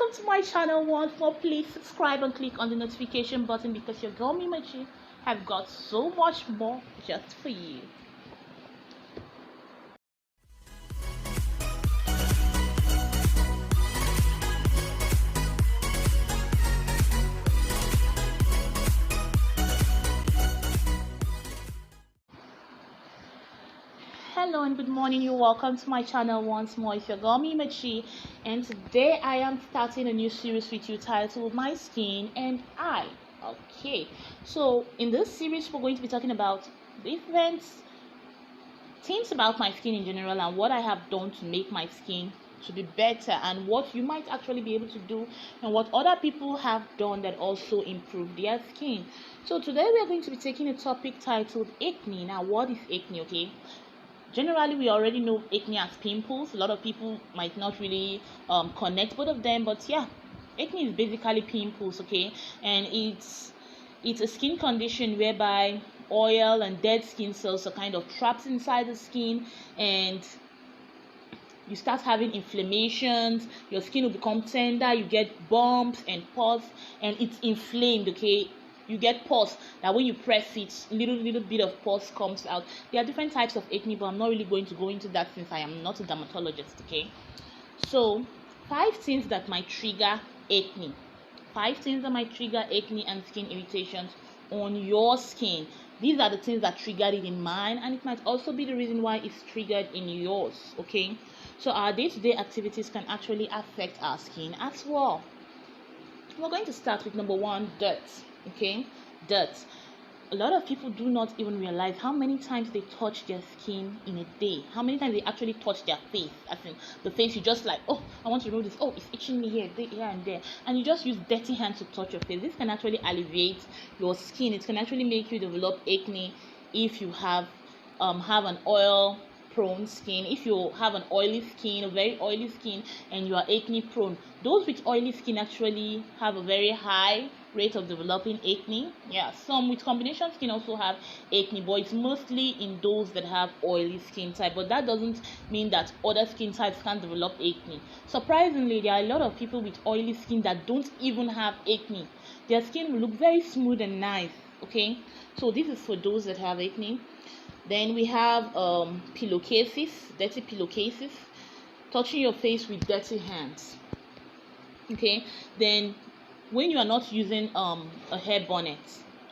welcome to my channel once more. Please subscribe and click on the notification button because your girl Mima-chi have got so much more just for you. Hello and good morning. You're welcome to my channel once more. It's your girl Mima-chi, and today I am starting a new series with you titled My Skin and I. Okay, so in this series we're going to be talking about different things about my skin in general and what I have done to make my skin to be better, and what you might actually be able to do, and what other people have done that also improve their skin. So today we are going to be taking a topic titled acne. Now, what is acne? Okay, generally we already know acne as pimples. A lot of people might not really connect both of them, but yeah, acne is basically pimples. Okay, and it's a skin condition whereby oil and dead skin cells are kind of trapped inside the skin, and you start having inflammations. Your skin will become tender, you get bumps and pores, and it's inflamed. Okay, you get pores that when you press it, little bit of pores comes out. There are different types of acne, but I'm not really going to go into that since I am not a dermatologist. Okay, so 5 things that might trigger acne. 5 things that might trigger acne and skin irritations on your skin. These are the things that triggered it in mine, and it might also be the reason why it's triggered in yours. Okay, so our day-to-day activities can actually affect our skin as well. We're going to start with number 1, dirt. Okay, dirt. A lot of people do not even realize how many times they touch their skin in a day. How many times they actually touch their face. As in the face, you just like, oh, I want to remove this. Oh, it's itching me here, there, here and there. And you just use dirty hands to touch your face. This can actually alleviate your skin. It can actually make you develop acne if you have an oil prone skin. If you have an oily skin, a very oily skin, and you are acne prone, those with oily skin actually have a very high rate of developing acne. Yeah, some with combination skin also have acne, but it's mostly in those that have oily skin type. But that doesn't mean that other skin types can't develop acne. Surprisingly, there are a lot of people with oily skin that don't even have acne. Their skin will look very smooth and nice. Okay, so this is for those that have acne. Then we have pillowcases, dirty pillowcases, touching your face with dirty hands. Okay, then when you are not using a hair bonnet,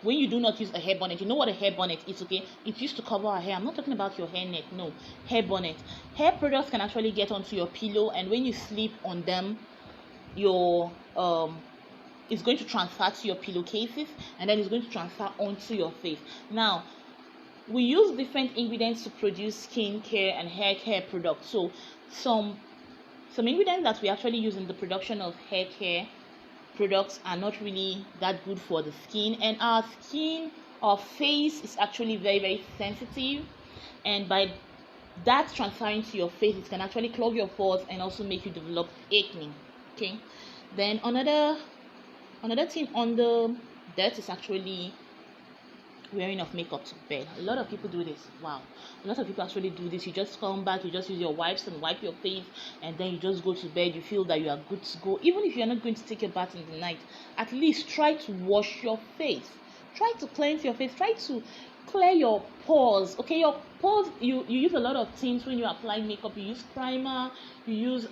when you do not use a hair bonnet, you know what a hair bonnet is. Okay, it's used to cover our hair. I'm not talking about your hair net, no, hair bonnet. Hair products can actually get onto your pillow, and when you sleep on them, your it's going to transfer to your pillowcases, and then it's going to transfer onto your face. Now, we use different ingredients to produce skincare and hair care products. So some ingredients that we actually use in the production of hair care products are not really that good for the skin, and our skin, our face is actually very, very sensitive, and by that transferring to your face, it can actually clog your pores and also make you develop acne. Okay, then another thing on the dirt is actually wearing of makeup to bed. A lot of people do this. Wow, a lot of people actually do this. You just come back, you just use your wipes and wipe your face, and then you just go to bed. You feel that you are good to go. Even if you're not going to take a bath in the night, at least try to wash your face. Try to cleanse your face. Try to clear your pores. Okay, your pores, you use a lot of things when you apply makeup. You use primer, you use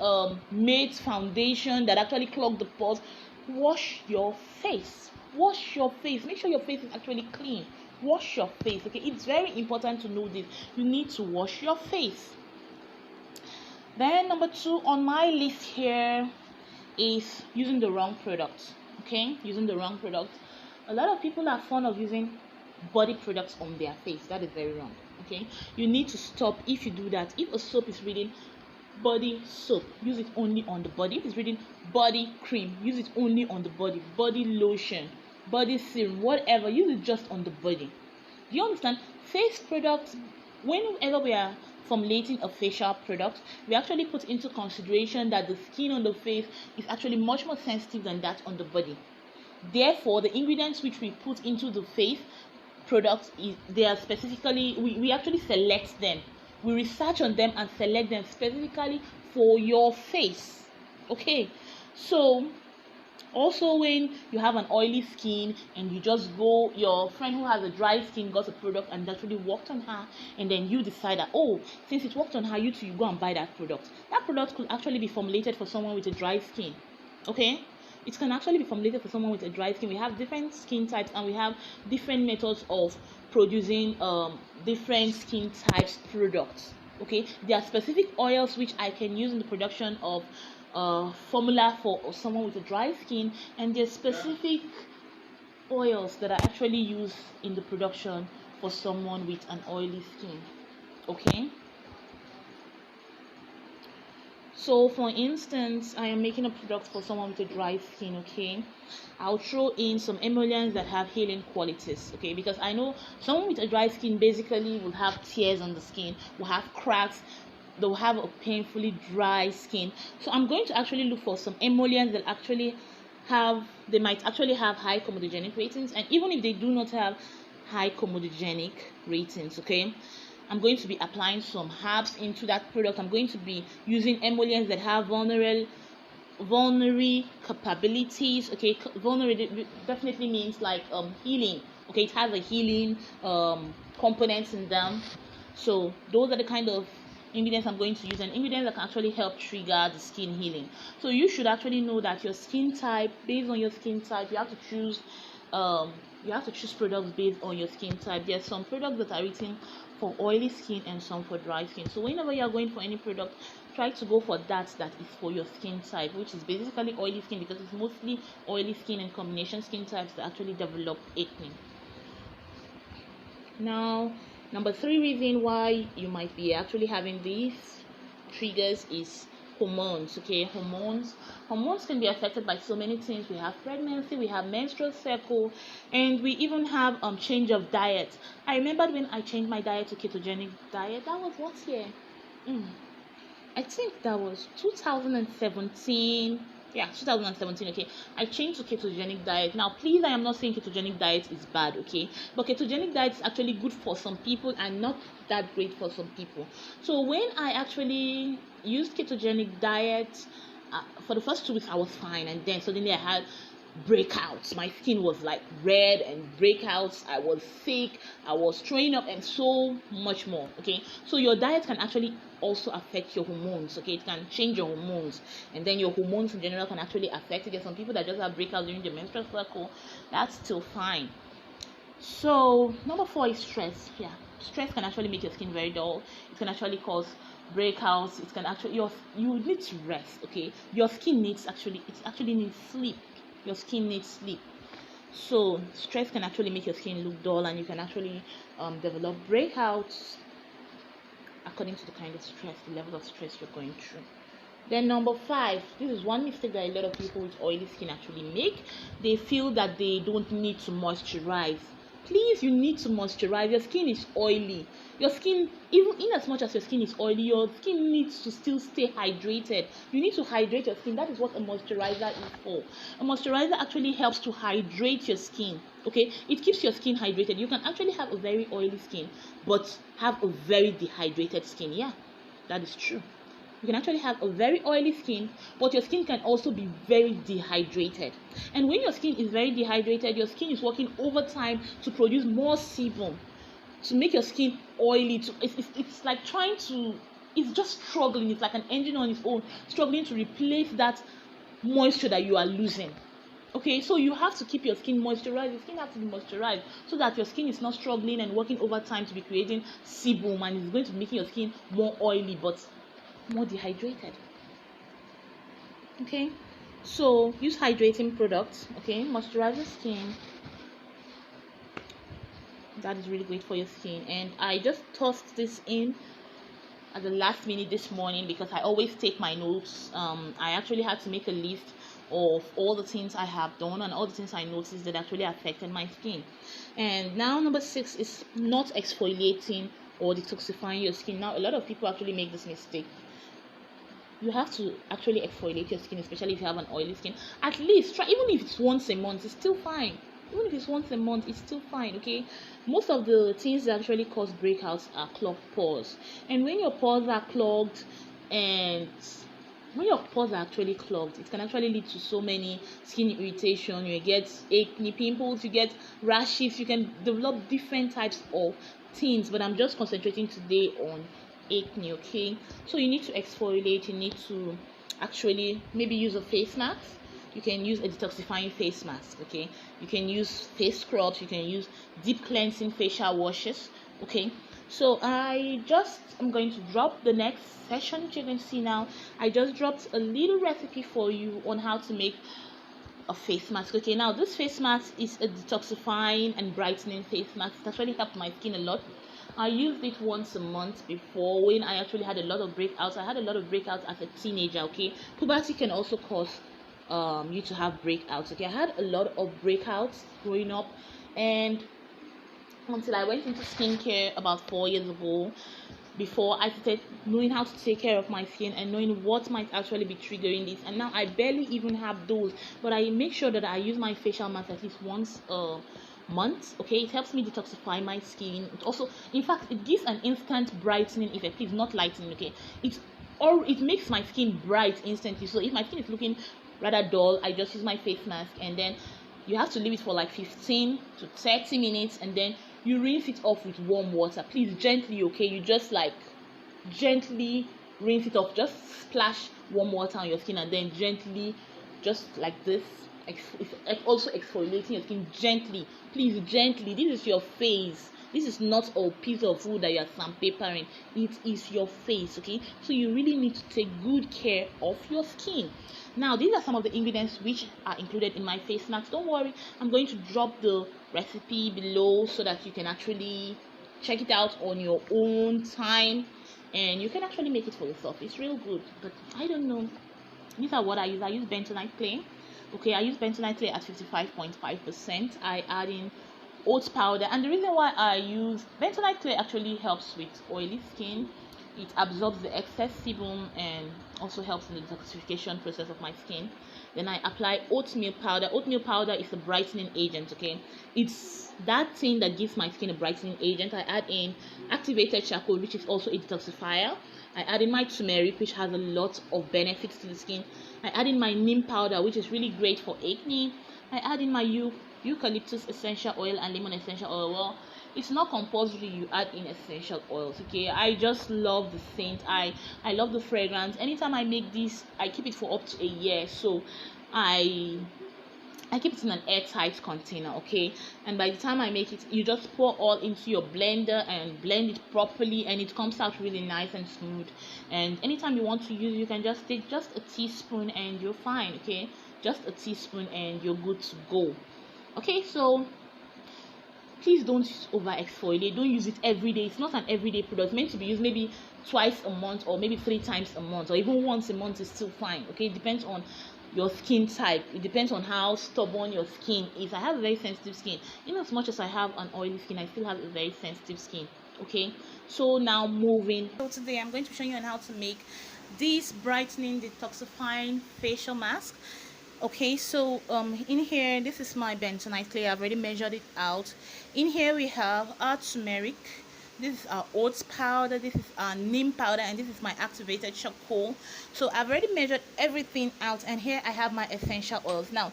matte foundation that actually clog the pores. Wash your face. Wash your face. Make sure your face is actually clean. Wash your face. Okay, it's very important to know this. You need to wash your face. Then number 2 on my list here is using the wrong product. Okay, using the wrong product. A lot of people are fond of using body products on their face. That is very wrong. Okay, you need to stop. If you do that, if a soap is reading body soap, use it only on the body. If it's reading body cream, use it only on the body. Body lotion, body serum, whatever, use it just on the body. Do you understand? Face products, whenever we are formulating a facial product, we actually put into consideration that the skin on the face is actually much more sensitive than that on the body. Therefore, the ingredients which we put into the face products, they are specifically, we actually select them. We research on them and select them specifically for your face. Okay, So also, when you have an oily skin and you just go, your friend who has a dry skin got a product and that really worked on her, and then you decide that, oh, since it worked on her, you too, you go and buy that product. That product could actually be formulated for someone with a dry skin. Okay, it can actually be formulated for someone with a dry skin. We have different skin types and we have different methods of producing different skin types products. Okay, there are specific oils which I can use in the production of formula for someone with a dry skin, and there's specific oils that are actually used in the production for someone with an oily skin. Okay, so for instance, I am making a product for someone with a dry skin. Okay, I'll throw in some emollients that have healing qualities. Okay, because I know someone with a dry skin basically will have tears on the skin, will have cracks, they'll have a painfully dry skin. So I'm going to actually look for some emollients that actually they might actually have high comedogenic ratings, and even if they do not have high comedogenic ratings, okay, I'm going to be applying some herbs into that product. I'm going to be using emollients that have vulnerable capabilities. Okay, vulnerable definitely means like healing. Okay, it has a healing components in them. So those are the kind of ingredients I'm going to use, and ingredients that can actually help trigger the skin healing. So you should actually know that your skin type, based on your skin type, you have to choose products based on your skin type. There's some products that are written for oily skin and some for dry skin. So whenever you are going for any product, try to go for that is for your skin type, which is basically oily skin, because it's mostly oily skin and combination skin types that actually develop acne. Now, number 3 reason why you might be actually having these triggers is hormones. Okay, hormones can be affected by so many things. We have pregnancy, we have menstrual cycle, and we even have change of diet. I remembered when I changed my diet to ketogenic diet. That was what year? I think that was 2017. Yeah, 2017. Okay, I changed to ketogenic diet. Now please, I am not saying ketogenic diet is bad, okay, but ketogenic diet is actually good for some people and not that great for some people. So when I actually used ketogenic diet, for the first 2 weeks I was fine, and then suddenly I had breakouts. My skin was like red and breakouts. I was sick, I was throwing up, and so much more. Okay, so your diet can actually also affect your hormones. Okay, it can change your hormones, and then your hormones in general can actually affect it. There's some people that just have breakouts during the menstrual cycle. That's still fine. So number 4 is stress. Yeah, stress can actually make your skin very dull. It can actually cause breakouts. It can actually you need to rest. Okay, your skin needs needs sleep. Your skin needs sleep. So stress can actually make your skin look dull, and you can actually develop breakouts according to the kind of stress, the level of stress you're going through. Then number 5, this is one mistake that a lot of people with oily skin actually make. They feel that they don't need to moisturize. Please, you need to moisturize. Your skin is oily. Your skin, even in as much as your skin is oily, your skin needs to still stay hydrated. You need to hydrate your skin. That is what a moisturizer is for. A moisturizer actually helps to hydrate your skin. Okay, it keeps your skin hydrated. You can actually have a very oily skin but have a very dehydrated skin. Yeah, that is true. You can actually have a very oily skin, but your skin can also be very dehydrated. And when your skin is very dehydrated, your skin is working overtime to produce more sebum, to make your skin oily. It's like it's just struggling. It's like an engine on its own, struggling to replace that moisture that you are losing. Okay, so you have to keep your skin moisturized. Your skin has to be moisturized so that your skin is not struggling and working overtime to be creating sebum, and it's going to be making your skin more oily but more dehydrated. Okay, so use hydrating products. Okay, moisturize your skin. That is really great for your skin. And I just tossed this in at the last minute this morning because I always take my notes. I actually had to make a list of all the things I have done and all the things I noticed that actually affected my skin. And now number 6 is not exfoliating or detoxifying your skin. Now a lot of people actually make this mistake. You have to actually exfoliate your skin, especially if you have an oily skin. At least try, even if it's once a month, it's still fine. Even if it's once a month, it's still fine. Okay, most of the things that actually cause breakouts are clogged pores, and when your pores are clogged and when your pores are actually clogged, it can actually lead to so many skin irritation. You get acne, pimples, you get rashes, you can develop different types of things, but I'm just concentrating today on acne. Okay, so you need to exfoliate, you need to actually maybe use a face mask. You can use a detoxifying face mask. Okay, you can use face scrubs, you can use deep cleansing facial washes. Okay, so I'm going to drop the next session, which you can see now. I just dropped a little recipe for you on how to make a face mask. Okay, now this face mask is a detoxifying and brightening face mask. It actually helped my skin a lot. I used it once a month before when I actually had a lot of breakouts. I had a lot of breakouts as a teenager. Okay, puberty can also cause you to have breakouts. Okay, I had a lot of breakouts growing up, and until I went into skincare about 4 years ago, before I started knowing how to take care of my skin and knowing what might actually be triggering this. And now I barely even have those, but I make sure that I use my facial mask at least once a month. Okay, it helps me detoxify my skin. It also, in fact, it gives an instant brightening effect. It's not lightening. Okay, it makes my skin bright instantly. So if my skin is looking rather dull, I just use my face mask, and then you have to leave it for like 15 to 30 minutes, and then you rinse it off with warm water. Please, gently. Okay, you just like gently rinse it off. Just splash warm water on your skin, and then gently, just like this, also exfoliating your skin gently. Please, gently. This is your face. This is not a piece of wood that you are sandpapering. It is your face. Okay, so you really need to take good care of your skin. Now, these are some of the ingredients which are included in my face mask. Don't worry, I'm going to drop the recipe below so that you can actually check it out on your own time, and you can actually make it for yourself. It's real good, but I don't know. These are what I use. I use Bentonite Clay. Okay, I use Bentonite Clay at 55.5%. I add in oat powder, and the reason why I use Bentonite Clay actually helps with oily skin. It absorbs the excess sebum and also helps in the detoxification process of my skin. Then I apply oatmeal powder. Oatmeal powder is a brightening agent. Okay, it's that thing that gives my skin a brightening agent. I add in activated charcoal, which is also a detoxifier. I add in my turmeric, which has a lot of benefits to the skin. I add in my neem powder, which is really great for acne. I add in my eucalyptus essential oil and lemon essential oil. Well, it's not compulsory you add in essential oils. Okay, I just love the scent. I love the fragrance. Anytime I make this, I keep it for up to a year. So I keep it in an airtight container. Okay, and by the time I make it, you just pour all into your blender and blend it properly, and it comes out really nice and smooth. And anytime you want to use, you can just take just a teaspoon and you're fine. Okay, just a teaspoon and you're good to go. Okay, so please don't over exfoliate. Don't use it every day. It's not an everyday product. It's meant to be used maybe twice a month, or maybe 3 times a month, or even once a month is still fine. Okay, it depends on your skin type. It depends on how stubborn your skin is. I have a very sensitive skin. In as much as I have an oily skin, I still have a very sensitive skin. Okay, so now moving. So today I'm going to show you on how to make this brightening detoxifying facial mask. Okay, so in here, this is my Bentonite Clay. I've already measured it out. In here we have our turmeric, this is our oats powder, this is our neem powder, and this is my activated charcoal. So I've already measured everything out, and here I have my essential oils. Now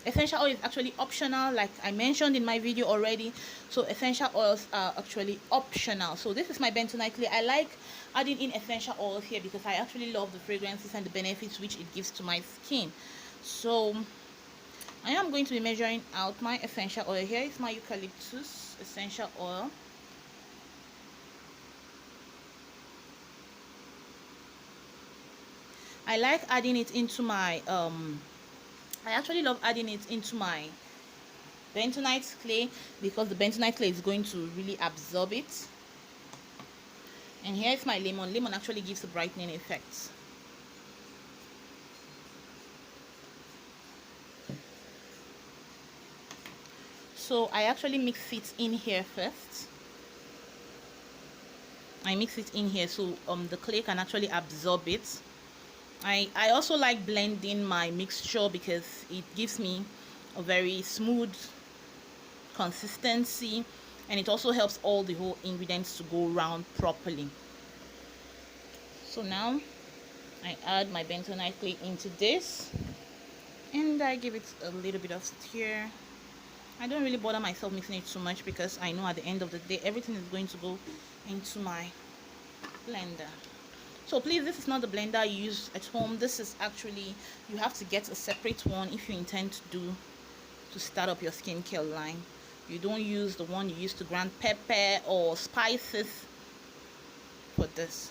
essential oil is actually optional, like I mentioned in my video already. So essential oils are actually optional. So this is my Bentonite Clay. I like adding in essential oils here because I actually love the fragrances and the benefits which it gives to my skin. So I am going to be measuring out my essential oil. Here is my eucalyptus essential oil. I like adding it into my I actually love adding it into my Bentonite Clay because the Bentonite Clay is going to really absorb it. And here is my lemon. Lemon actually gives a brightening effect. So I actually mix it in here first. I mix it in here so the clay can actually absorb it. I also like blending my mixture because it gives me a very smooth consistency, and it also helps all the whole ingredients to go around properly. So now I add my Bentonite Clay into this, and I give it a little bit of stir. I don't really bother myself mixing it too much because I know at the end of the day everything is going to go into my blender. So please, this is not the blender you use at home. This is actually, you have to get a separate one if you intend to start up your skincare line. You don't use the one you use to grind pepper or spices for this.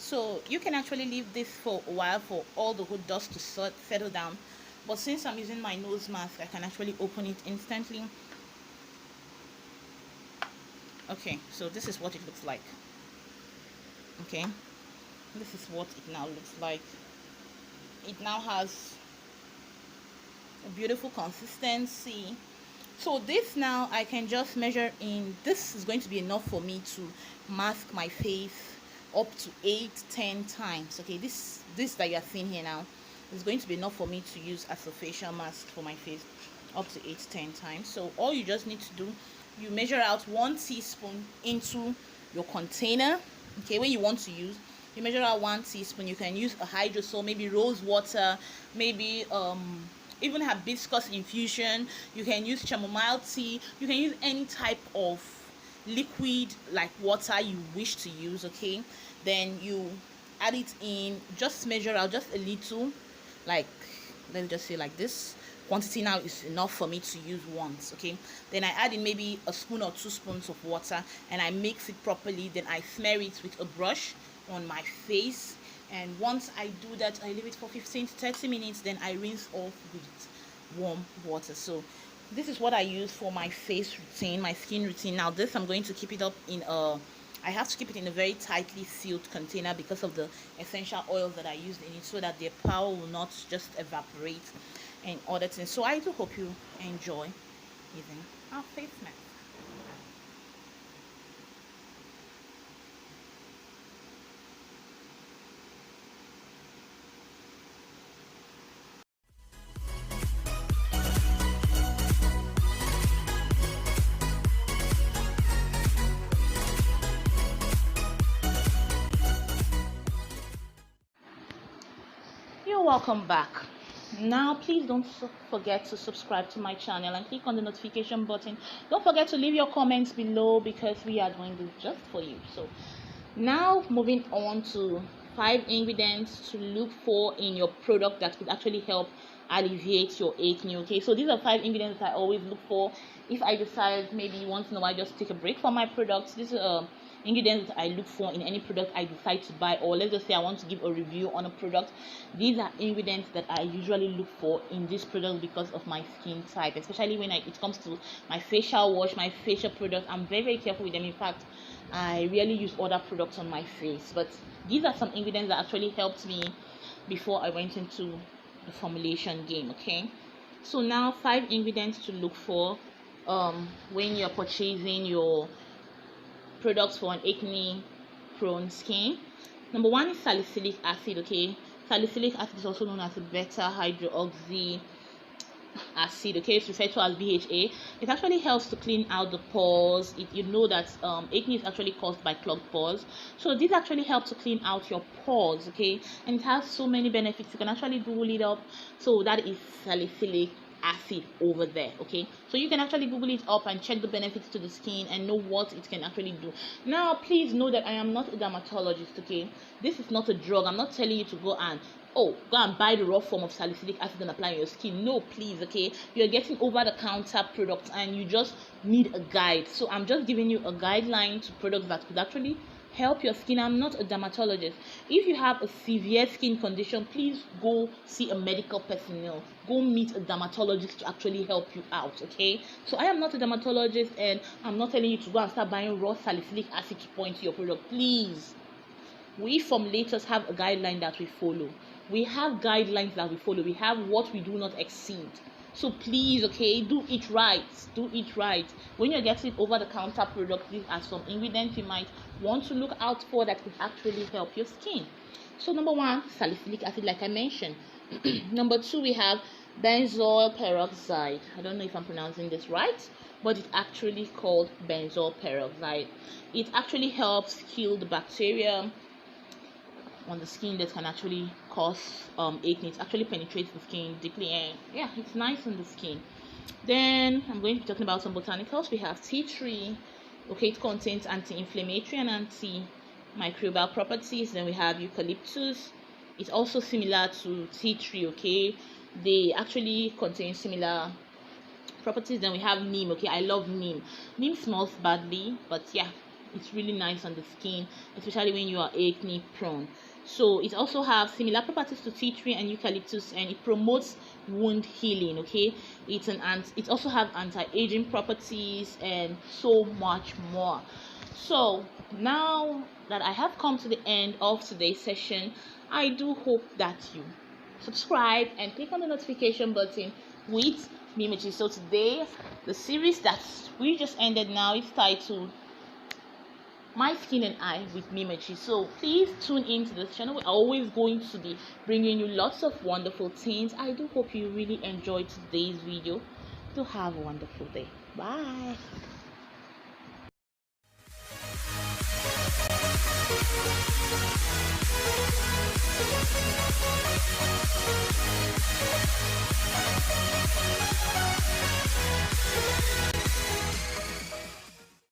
So you can actually leave this for a while for all the good dust to settle down. But since I'm using my nose mask, I can actually open it instantly. Okay, so this is what it looks like. Okay, this is what it now looks like. It now has a beautiful consistency. So this now I can just measure in. This is going to be enough for me to mask my face up to 8-10 times. Okay, this that you are seeing here now is going to be enough for me to use as a facial mask for my face up to 8-10 times. So all you just need to do, you measure out 1 teaspoon into your container. Okay, when you want to use, you measure out 1 teaspoon. You can use a hydrosol, maybe rose water, maybe even hibiscus infusion. You can use chamomile tea. You can use any type of liquid like water you wish to use. Okay, then you add it in. Just measure out just a little, like let's just say like this quantity now is enough for me to use once. Okay, then I add in maybe a spoon or 2 spoons of water, and I mix it properly. Then I smear it with a brush on my face, and once I do that, I leave it for 15 to 30 minutes. Then I rinse off with warm water. So this is what I use for my face routine, my skin routine. Now this, I'm going to keep it up in I have to keep it in a very tightly sealed container because of the essential oils that I use in it, so that their power will not just evaporate and other things. So I do hope you enjoy using our face mask. You're welcome back. Now please don't forget to subscribe to my channel and click on the notification button. Don't forget to leave your comments below because we are doing this just for you. So now moving on to 5 ingredients to look for in your product that could actually help alleviate your acne. Okay, so these are 5 ingredients that I always look for if I decide maybe once in a while just take a break from my products. This is ingredients that I look for in any product I decide to buy, or let's just say I want to give a review on a product. These are ingredients that I usually look for in this product because of my skin type, especially when it comes to my facial wash, my facial product. I'm very careful with them. In fact, I rarely use other products on my face, but these are some ingredients that actually helped me before I went into the formulation game. Okay, so now 5 ingredients to look for when you're purchasing your products for an acne prone skin. Number one is salicylic acid. Okay, salicylic acid is also known as a beta hydroxy acid. Okay, it's referred to as BHA. It actually helps to clean out the pores. You know that acne is actually caused by clogged pores, so this actually helps to clean out your pores. Okay, and it has so many benefits. You can actually Google it up. So that is salicylic acid over there. Okay, so you can actually Google it up and check the benefits to the skin and know what it can actually do. Now please know that I am not a dermatologist. Okay, this is not a drug. I'm not telling you to go and go and buy the raw form of salicylic acid and apply on your skin. No, please. Okay, you're getting over the counter products and you just need a guide. So I'm just giving you a guideline to products that could actually help your skin. I'm not a dermatologist. If you have a severe skin condition, please go see a medical personnel. Go meet a dermatologist to actually help you out. Okay, so I am not a dermatologist and I'm not telling you to go and start buying raw salicylic acid to point to your product. Please, we formulators have a guideline that we follow. We have guidelines that we follow. We have what we do not exceed. So please, okay, do it right. Do it right. When you're getting over the counter products, these are some ingredients you might want to look out for that could actually help your skin. So number one, salicylic acid, like I mentioned. Number two, we have benzoyl peroxide. I don't know if I'm pronouncing this right, but it's actually called benzoyl peroxide. It actually helps kill the bacteria on the skin that can actually cause acne. It actually penetrates the skin deeply and yeah, it's nice on the skin. Then I'm going to be talking about some botanicals. We have tea tree. Okay, it contains anti-inflammatory and antimicrobial properties. Then we have eucalyptus. It's also similar to tea tree. Okay, they actually contain similar properties. Then we have neem. Okay, I love neem. Neem smells badly, but yeah, it's really nice on the skin, especially when you are acne prone. So it also has similar properties to tea tree and eucalyptus, and it promotes wound healing. Okay, it also has anti-aging properties and so much more. So now that I have come to the end of today's session, I do hope that you subscribe and click on the notification button with Mima-chi. So today, the series that we just ended now is titled My Skin and I with Mima-chi. So please tune into this channel. We're always going to be bringing you lots of wonderful things. I do hope you really enjoyed today's video. Do have a wonderful day. Bye.